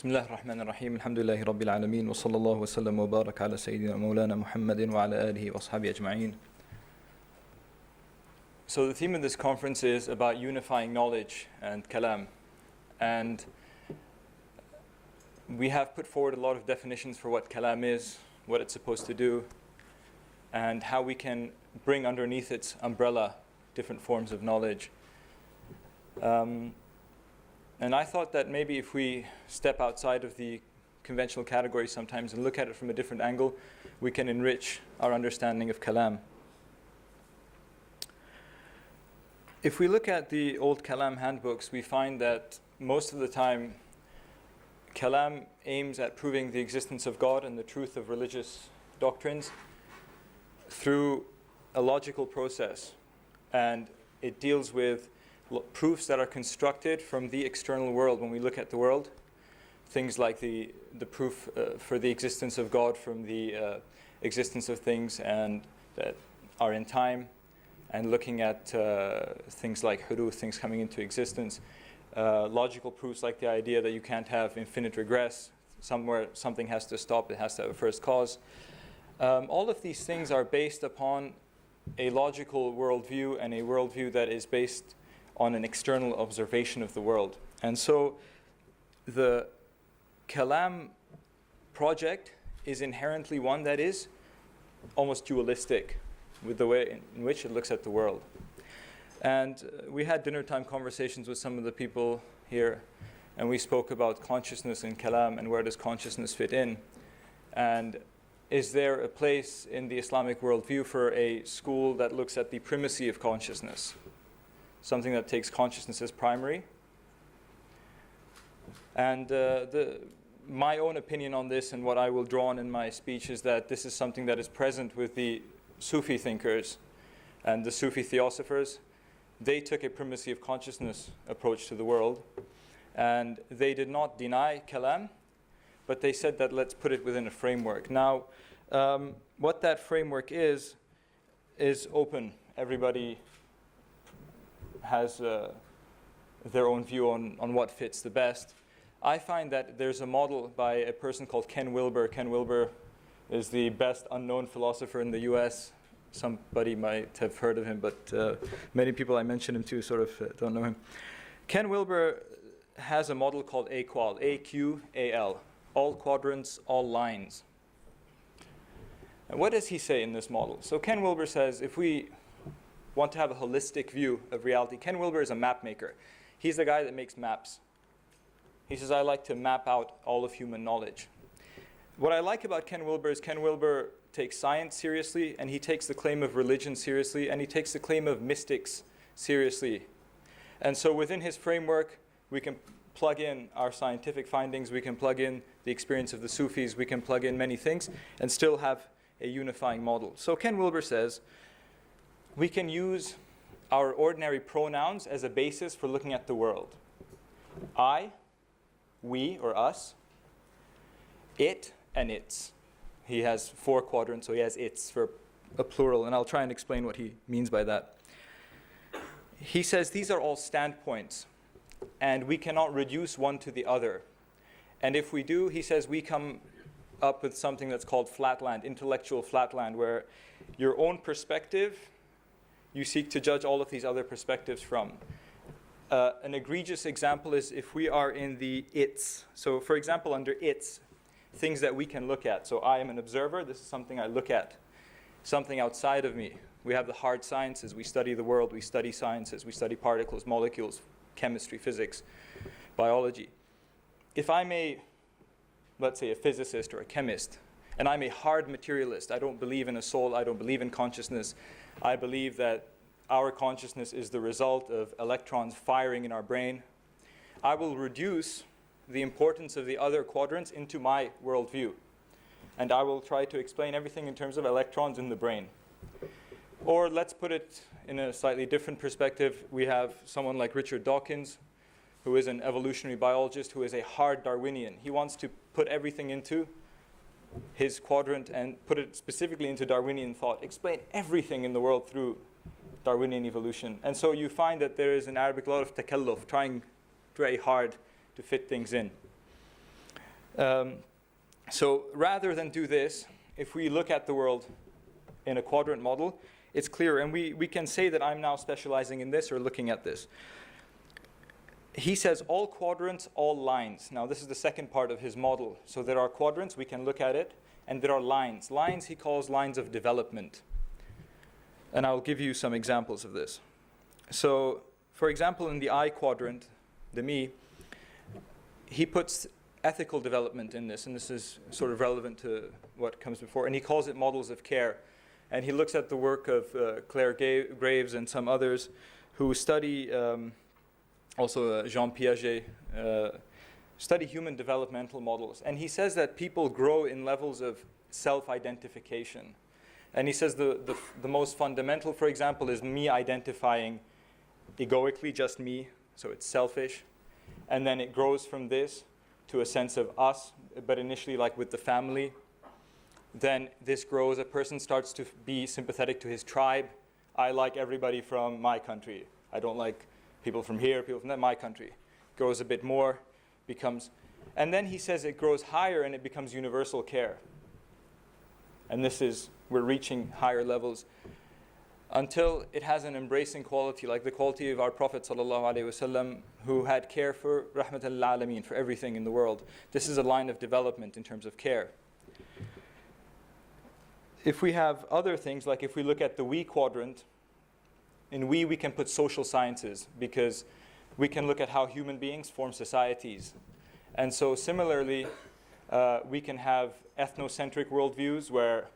بسم الله الرحمن الرحيم الحمد لله رب العالمين وصلى الله وسلم وبارك على سيدنا مولانا محمد وعلى آله وأصحابه أجمعين. So the theme of this conference is about unifying knowledge and Kalam. And we have put forward a lot of definitions for what Kalam is, what it's supposed to do, and how we can bring underneath its umbrella different forms of knowledge. And I thought that maybe if we step outside of the conventional categories sometimes and look at it from a different angle, we can enrich our understanding of Kalam. If we look at the old Kalam handbooks, we find that most of the time Kalam aims at proving the existence of God and the truth of religious doctrines through a logical process. And it deals with proofs that are constructed from the external world. When we look at the world, things like the proof for the existence of God from the existence of things and that are in time, and looking at things like huduth, things coming into existence, logical proofs like the idea that you can't have infinite regress, somewhere something has to stop, it has to have a first cause. All of these things are based upon a logical worldview, and a worldview that is based on an external observation of the world. And so the Kalam project is inherently one that is almost dualistic with the way in which it looks at the world. And we had dinner time conversations with some of the people here, and we spoke about consciousness in Kalam and where does consciousness fit in. And is there a place in the Islamic worldview for a school that looks at the primacy of consciousness? Something that takes consciousness as primary. And my own opinion on this, and what I will draw on in my speech, is that this is something that is present with the Sufi thinkers and the Sufi theosophers. They took a primacy of consciousness approach to the world, and they did not deny Kalam, but they said that let's put it within a framework. Now, what that framework is open. Everybody has their own view on what fits the best. I find that there's a model by a person called Ken Wilber. Ken Wilber is the best unknown philosopher in the US. Somebody might have heard of him, but many people I mention him to sort of don't know him. Ken Wilber has a model called AQAL, A-Q-A-L, all quadrants, all lines. And what does he say in this model? So Ken Wilber says if we want to have a holistic view of reality. Ken Wilber is a map maker. He's the guy that makes maps. He says, I like to map out all of human knowledge. What I like about Ken Wilber is Ken Wilber takes science seriously, and he takes the claim of religion seriously, and he takes the claim of mystics seriously. And so within his framework, we can plug in our scientific findings, we can plug in the experience of the Sufis, we can plug in many things, and still have a unifying model. So Ken Wilber says, we can use our ordinary pronouns as a basis for looking at the world. I, we or us, it, and its. He has 4 quadrants, so he has its for a plural, and I'll try and explain what he means by that. He says these are all standpoints, and we cannot reduce one to the other. And if we do, he says we come up with something that's called flatland, intellectual flatland, where your own perspective you seek to judge all of these other perspectives from. An egregious example is if we are in the its. So for example, under its, things that we can look at. So I am an observer, this is something I look at. Something outside of me. We have the hard sciences, we study the world, we study sciences, we study particles, molecules, chemistry, physics, biology. If I'm let's say a physicist or a chemist, and I'm a hard materialist, I don't believe in a soul, I don't believe in consciousness, I believe that our consciousness is the result of electrons firing in our brain, I will reduce the importance of the other quadrants into my worldview. And I will try to explain everything in terms of electrons in the brain. Or let's put it in a slightly different perspective. We have someone like Richard Dawkins, who is an evolutionary biologist, who is a hard Darwinian. He wants to put everything into his quadrant and put it specifically into Darwinian thought, explain everything in the world through Darwinian evolution. And so you find that there is in Arabic a lot of takalluf, trying very hard to fit things in. So rather than do this, if we look at the world in a quadrant model, it's clear, and we can say that I'm now specializing in this or looking at this. He says all quadrants, all lines. Now this is the second part of his model. So there are quadrants, we can look at it, and there are lines. Lines he calls lines of development. And I'll give you some examples of this. So, for example, in the I quadrant, the me, he puts ethical development in this, and this is sort of relevant to what comes before, and he calls it models of care. And he looks at the work of Claire Graves and some others who study, also Jean Piaget, study human developmental models. And he says that people grow in levels of self-identification. And he says the most fundamental, for example, is me identifying egoically, just me, so it's selfish. And then it grows from this to a sense of us, but initially like with the family. Then this grows, a person starts to be sympathetic to his tribe. I like everybody from my country. I don't like people from here, people from my country. Grows a bit more, becomes, and then he says it grows higher and it becomes universal care. And this is, we're reaching higher levels until it has an embracing quality, like the quality of our Prophet ﷺ, who had care for rahmatan lil alameen, for everything in the world. This is a line of development in terms of care. If we have other things, like if we look at the we quadrant, in we can put social sciences, because we can look at how human beings form societies. And so similarly, we can have ethnocentric worldviews where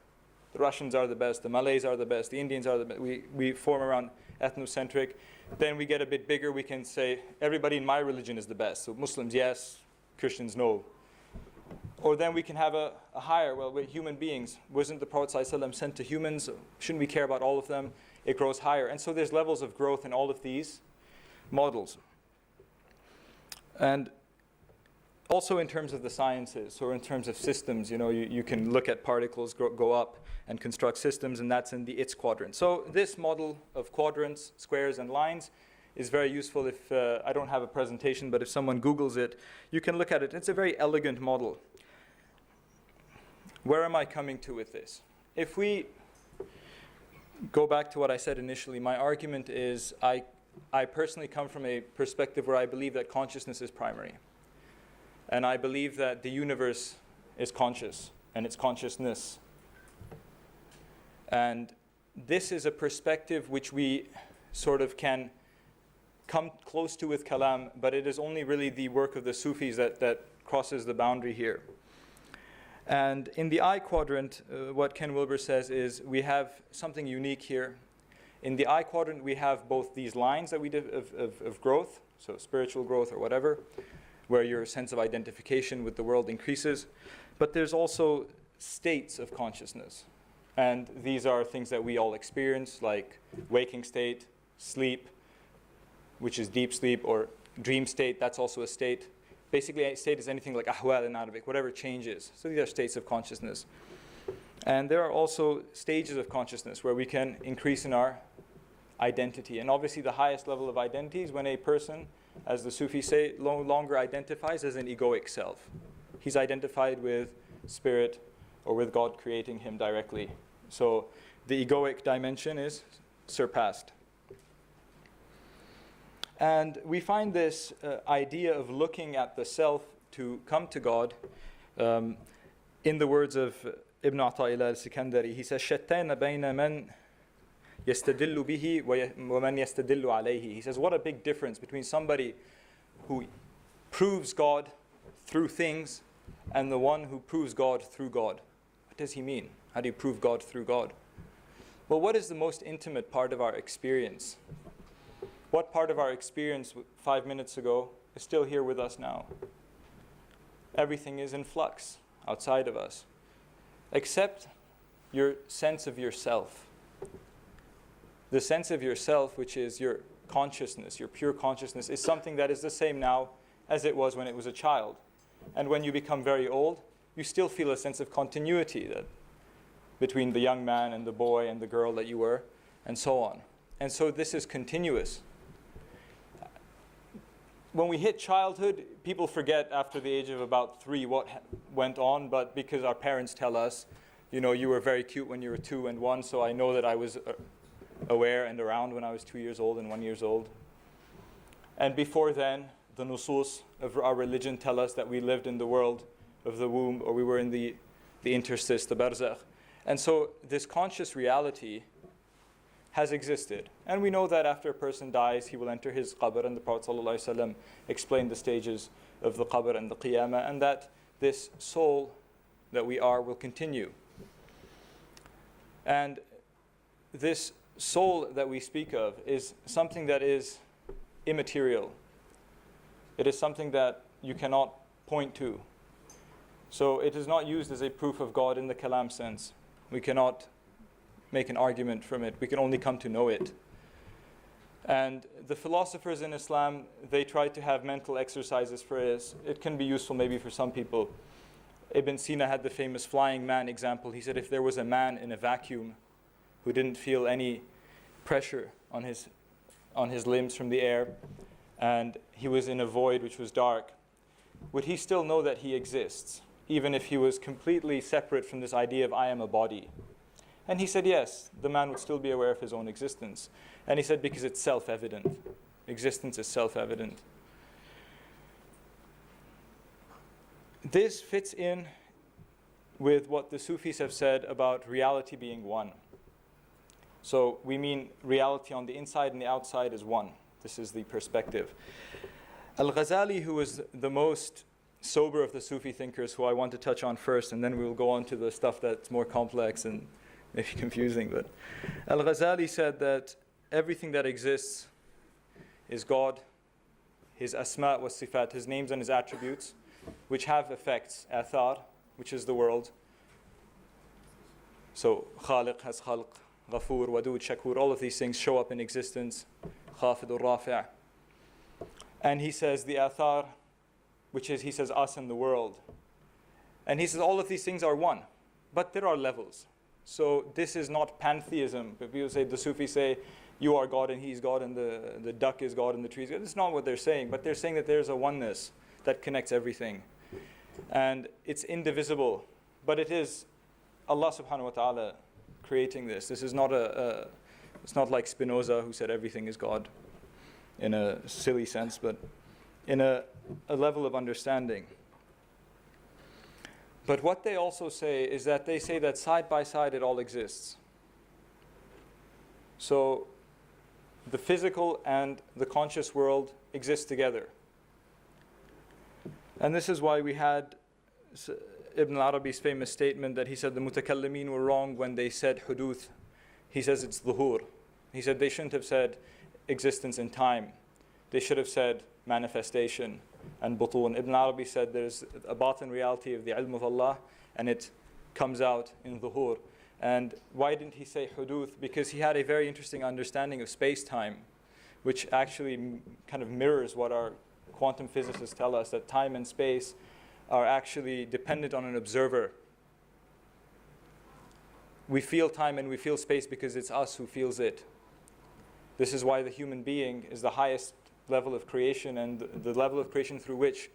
the Russians are the best, the Malays are the best, the Indians are the best. We form around ethnocentric. Then we get a bit bigger, we can say everybody in my religion is the best. So Muslims, yes, Christians, no. Or then we can have a higher, well, we're human beings. Wasn't the Prophet ﷺ sent to humans? Shouldn't we care about all of them? It grows higher. And so there's levels of growth in all of these models. And also in terms of the sciences, or in terms of systems, you can look at particles go up and construct systems, and that's in the its quadrant. So this model of quadrants, squares, and lines is very useful. If I don't have a presentation, but if someone Googles it, you can look at it. It's a very elegant model. Where am I coming to with this? If we go back to what I said initially, my argument is I personally come from a perspective where I believe that consciousness is primary. And I believe that the universe is conscious, and it's consciousness. And this is a perspective which we sort of can come close to with Kalam, but it is only really the work of the Sufis that crosses the boundary here. And in the I quadrant, what Ken Wilber says is we have something unique here. In the I quadrant, we have both these lines that we did of growth, so spiritual growth or whatever, where your sense of identification with the world increases. But there's also states of consciousness. And these are things that we all experience, like waking state, sleep, which is deep sleep, or dream state, that's also a state. Basically, a state is anything like ahwal in Arabic, whatever changes. So these are states of consciousness. And there are also stages of consciousness where we can increase in our identity. And obviously the highest level of identity is when a person, as the Sufis say, no longer identifies as an egoic self. He's identified with spirit or with God creating him directly. So the egoic dimension is surpassed. And we find this idea of looking at the self to come to God in the words of Ibn Ata'illah al-Sikandari. He says, شَتَّيْنَ بَيْنَ مَنْ يَسْتَدِلُّ بِهِ وَمَنْ يَسْتَدِلُّ عَلَيْهِ. He says, what a big difference between somebody who proves God through things and the one who proves God through God. What does he mean? How do you prove God through God? Well, what is the most intimate part of our experience? What part of our experience 5 minutes ago is still here with us now? Everything is in flux outside of us, except your sense of yourself. The sense of yourself, which is your consciousness, your pure consciousness, is something that is the same now as it was when it was a child. And when you become very old, you still feel a sense of continuity that between the young man and the boy and the girl that you were, and so on. And so this is continuous. when we hit childhood, people forget after the age of about 3 what went on, but because our parents tell us, you know, you were very cute when you were 2 and 1, so I know that I was aware and around when I was 2 years old and 1 year old. And before then, the nusus of our religion tell us that we lived in the world of the womb, or we were in the interstice, the barzakh. And so this conscious reality has existed. And we know that after a person dies, he will enter his qabr, and the Prophet ﷺ explained the stages of the qabr and the qiyamah, and that this soul that we are will continue. And this soul that we speak of is something that is immaterial. It is something that you cannot point to. So it is not used as a proof of God in the Kalam sense. We cannot make an argument from it. We can only come to know it. And the philosophers in Islam, they try to have mental exercises for this. It can be useful maybe for some people. Ibn Sina had the famous flying man example. He said if there was a man in a vacuum who didn't feel any pressure on his limbs from the air, and he was in a void which was dark, would he still know that he exists, even if he was completely separate from this idea of I am a body? And he said yes, the man would still be aware of his own existence. And he said because it's self-evident. Existence is self-evident. This fits in with what the Sufis have said about reality being one. So we mean reality on the inside and the outside is one. This is the perspective. Al-Ghazali, who was the most sober of the Sufi thinkers, who I want to touch on first, and then we will go on to the stuff that's more complex and maybe confusing. But Al-Ghazali said that everything that exists is God, His asma wa sifat, His names and His attributes, which have effects, athar, which is the world. So Khaliq has khalq, Ghafoor, Wadud, Shakur, all of these things show up in existence. Khafid al-Rafi'. And he says the athar, which is, he says, us and the world. And he says all of these things are one, but there are levels. So this is not pantheism. But people say, the Sufis say, you are God and He's God and the duck is God and the tree is God. That's not what they're saying, but they're saying that there's a oneness that connects everything. And it's indivisible, but it is Allah subhanahu wa ta'ala creating this. This is not it's not like Spinoza, who said everything is God in a silly sense, but in a level of understanding. But what they also say is that they say that side by side it all exists. So the physical and the conscious world exist together. And this is why we had Ibn al-Arabi's famous statement that he said the mutakallimin were wrong when they said huduth. He says it's dhuhur. He said they shouldn't have said existence in time. They should have said manifestation and butun. Ibn Arabi said there's a batin reality of the ilm of Allah, and it comes out in dhuhur. And why didn't he say huduth? Because he had a very interesting understanding of space-time, which actually kind of mirrors what our quantum physicists tell us, that time and space are actually dependent on an observer. We feel time and we feel space because it's us who feels it. This is why the human being is the highest level of creation and the level of creation through which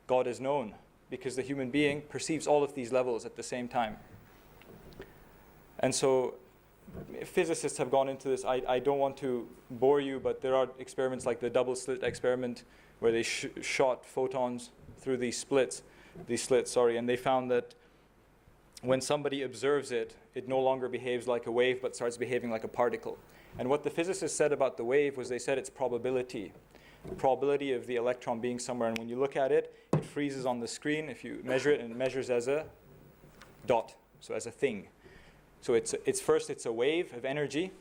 God is known, because the human being perceives all of these levels at the same time. And so physicists have gone into this. I don't want to bore you, but there are experiments like the double slit experiment where they shot photons through these slits, and they found that when somebody observes it, it no longer behaves like a wave, but starts behaving like a particle. And what the physicists said about the wave was they said it's probability. The probability of the electron being somewhere. And when you look at it, it freezes on the screen. If you measure it, and it measures as a dot, so as a thing. So it's first it's a wave of energy,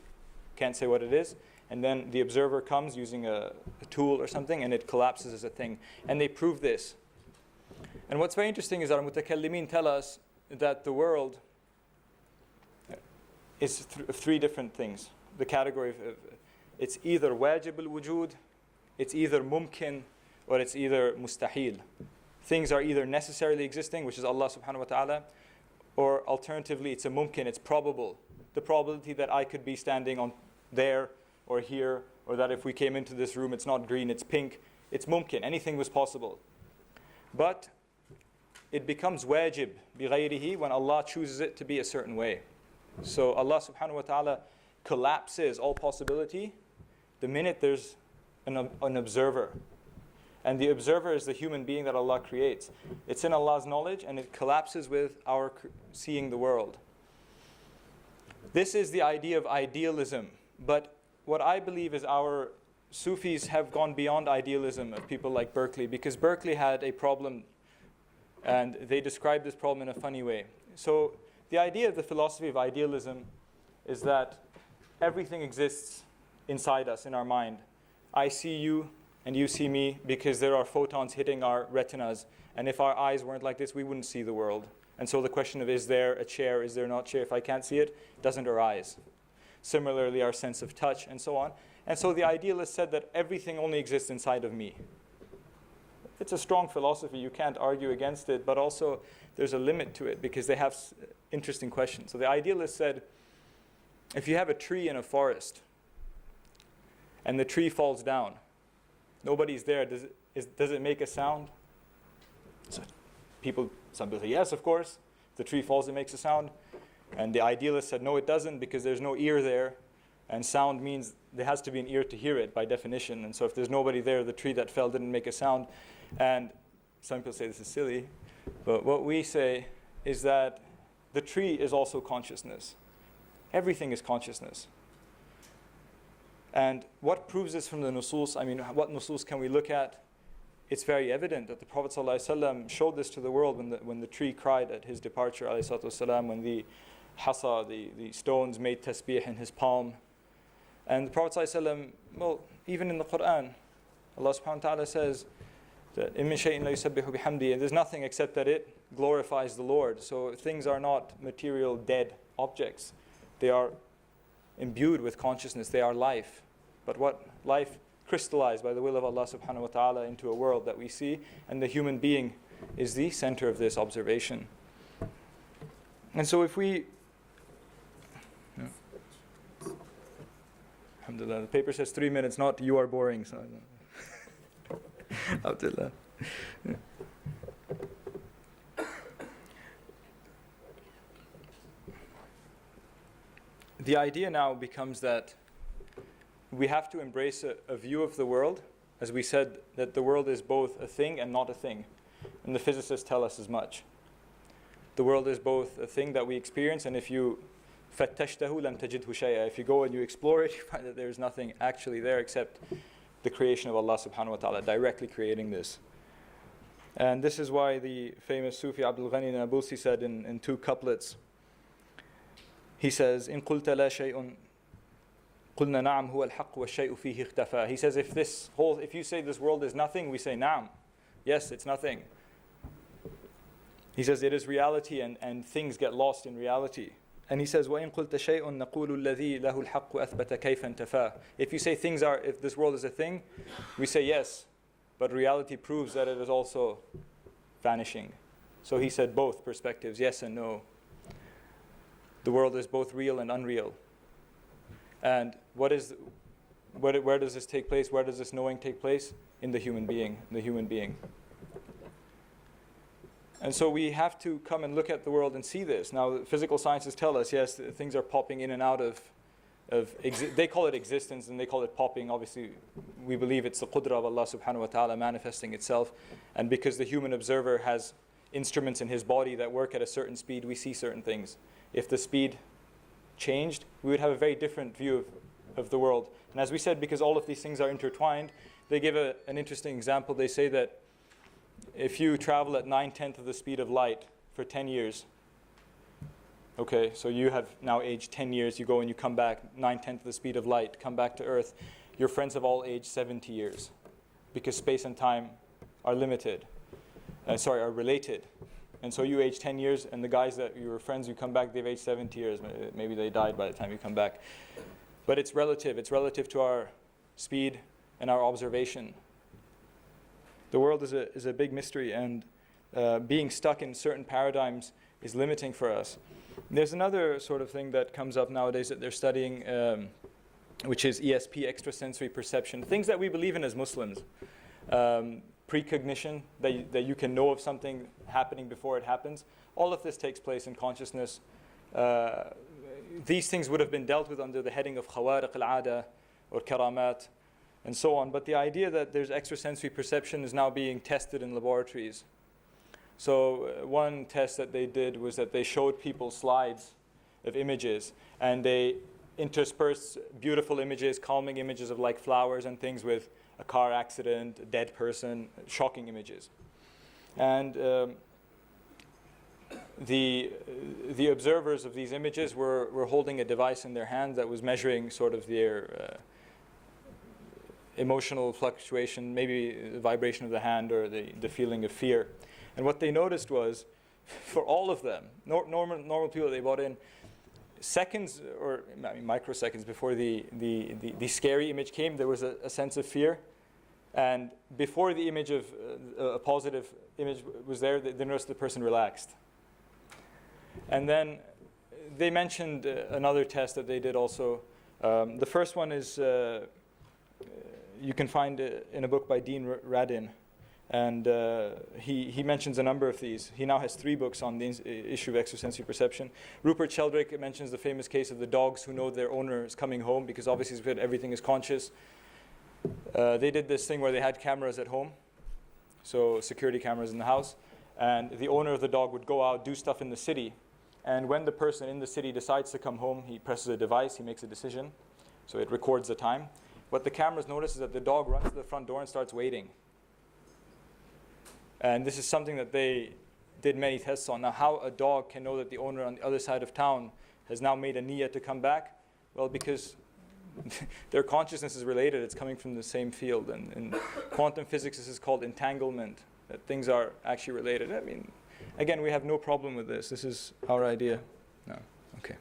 can't say what it is, and then the observer comes using a tool or something, and it collapses as a thing. And they prove this. And what's very interesting is that our mutakallimin tell us that the world is three different things. The category of it's either wajib al-wujud, it's either mumkin, or it's either mustahil. Things are either necessarily existing, which is Allah subhanahu wa ta'ala, or alternatively it's a mumkin, it's probable. The probability that I could be standing on there or here, or that if we came into this room it's not green, it's pink, It's mumkin, anything was possible. But it becomes wajib bighayrihi when Allah chooses it to be a certain way. So Allah subhanahu wa ta'ala collapses all possibility the minute there's an observer. And the observer is the human being that Allah creates. It's in Allah's knowledge and it collapses with our seeing the world. This is the idea of idealism. But what I believe is our Sufis have gone beyond idealism of people like Berkeley, because Berkeley had a problem and they described this problem in a funny way. So the idea of the philosophy of idealism is that everything exists inside us, in our mind. I see you and you see me because there are photons hitting our retinas. And if our eyes weren't like this, we wouldn't see the world. And so the question of, is there a chair, is there not a chair? If I can't see it, doesn't arise. Similarly, our sense of touch and so on. And so the idealist said that everything only exists inside of me. It's a strong philosophy. You can't argue against it. But also, there's a limit to it because they have interesting questions. So the idealist said, if you have a tree in a forest and the tree falls down, nobody's there, does it make a sound? So some people say, yes, of course. If the tree falls, it makes a sound. And the idealist said, no, it doesn't, because there's no ear there. And sound means there has to be an ear to hear it by definition. And so if there's nobody there, the tree that fell didn't make a sound. And some people say this is silly. But what we say is that the tree is also consciousness. Everything is consciousness. And what proves this from the nusus? I mean, what nusus can we look at? It's very evident that the Prophet ﷺ showed this to the world when the tree cried at his departure, ﷺ, when the hasa, the stones made tasbih in his palm. And the Prophet ﷺ, well, even in the Quran, Allah subhanahu wa ta'ala says that إِن مِّن شَيْءٍ لَا يُسَبِّحُ بِحَمْدِهِ, and there's nothing except that it glorifies the Lord. So things are not material, dead objects. They are imbued with consciousness. They are life. But what life crystallized by the will of Allah subhanahu wa ta'ala into a world that we see, and the human being is the center of this observation. And so if we Alhamdulillah, the paper says 3 minutes, not you are boring, so Alhamdulillah. The idea now becomes that we have to embrace a view of the world, as we said, that the world is both a thing and not a thing. And the physicists tell us as much. The world is both a thing that we experience, and if you فَتَّشْتَهُ لَمْ تَجِدْهُ شَيْئًا, if you go and you explore it, you find that there is nothing actually there except the creation of Allah subhanahu wa ta'ala, directly creating this. And this is why the famous Sufi Abdul Ghani Nabulsi said in two couplets, he says, إِن قُلْتَ لَا شَيْءٌ قُلْنَا نَعَمْ هُوَ الْحَقُّ وَالشَّيْءُ فِيهِ اخْتَفَى. He says, if you say this world is nothing, we say na'am. Yes, it's nothing. He says it is reality and things get lost in reality. And he says, وَإِن قُلْتَ شَيْءٌ نَقُولُ الَّذِي لَهُ الْحَقُّ أَثْبَتَ كَيْفَ انْتَفَى. If you say if this world is a thing, we say yes, but reality proves that it is also vanishing. So he said both perspectives, yes and no. The world is both real and unreal. And where does this take place? Where does this knowing take place? In the human being. And so we have to come and look at the world and see this. Now, physical sciences tell us, yes, things are popping in and out of they call it existence and they call it popping. Obviously, we believe it's the qudra of Allah subhanahu wa ta'ala manifesting itself. And because the human observer has instruments in his body that work at a certain speed, we see certain things. If the speed changed, we would have a very different view of the world. And as we said, because all of these things are intertwined, they give an interesting example. They say that if you travel at 9/10 of the speed of light for 10 years, okay, so you have now aged 10 years, you go and you come back 9/10 of the speed of light, come back to Earth, your friends have all aged 70 years because space and time are are related. And so you age 10 years, and the guys that you were friends, you come back, they've aged 70 years. Maybe they died by the time you come back. But it's relative. It's relative to our speed and our observation. The world is a big mystery, and being stuck in certain paradigms is limiting for us. There's another sort of thing that comes up nowadays that they're studying, which is ESP, extrasensory perception, things that we believe in as Muslims. precognition, that you can know of something happening before it happens. All of this takes place in consciousness. These things would have been dealt with under the heading of khawariq al-'ada or karamat and so on. But the idea that there's extrasensory perception is now being tested in laboratories. So one test that they did was that they showed people slides of images, and they interspersed beautiful images, calming images of like flowers and things with a car accident, a dead person, shocking images. And the observers of these images were holding a device in their hand that was measuring sort of their emotional fluctuation, maybe the vibration of the hand or the feeling of fear. And what they noticed was, for all of them, normal people they brought in, seconds or microseconds before the scary image came, there was a sense of fear. And before the image of a positive image was there, they noticed the person relaxed. And then they mentioned another test that they did also. The first one is, you can find in a book by Dean Radin. And he mentions a number of these. He now has 3 books on the issue of extrasensory perception. Rupert Sheldrake mentions the famous case of the dogs who know their owner is coming home, because obviously everything is conscious. They did this thing where they had cameras at home, so security cameras in the house, and the owner of the dog would go out, do stuff in the city, and when the person in the city decides to come home, he presses a device, he makes a decision, so it records the time. What the cameras notice is that the dog runs to the front door and starts waiting. And this is something that they did many tests on. Now, how a dog can know that the owner on the other side of town has now made a niyyah to come back? Well, because their consciousness is related. It's coming from the same field. And in quantum physics, this is called entanglement, that things are actually related. I mean, again, we have no problem with this. This is our idea. No, okay.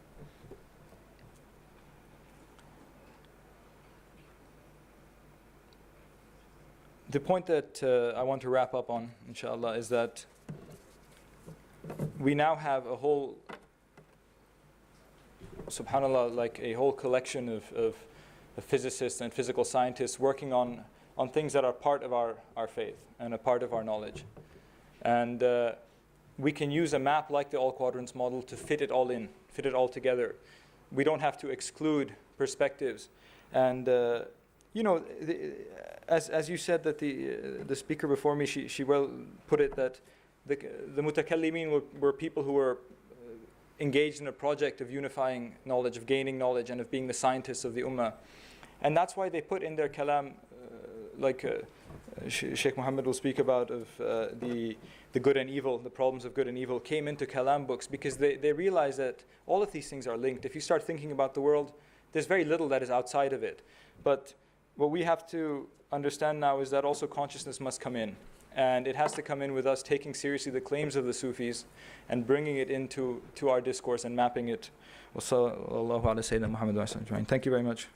The point that I want to wrap up on, inshallah, is that we now have a whole, subhanAllah, like a whole collection of physicists and physical scientists working on things that are part of our faith and a part of our knowledge. And we can use a map like the all quadrants model to fit it all in, fit it all together. We don't have to exclude perspectives. And you know, as you said, that the speaker before me, she well put it, that the mutakallimin were people who were engaged in a project of unifying knowledge, of gaining knowledge, and of being the scientists of the ummah. And that's why they put in their kalam, like Sheikh Muhammad will speak about, of the good and evil, the problems of good and evil, came into kalam books, because they realize that all of these things are linked. If you start thinking about the world, there's very little that is outside of it. But what we have to understand now is that also consciousness must come in. And it has to come in with us taking seriously the claims of the Sufis and bringing it into our discourse and mapping it. Thank you very much.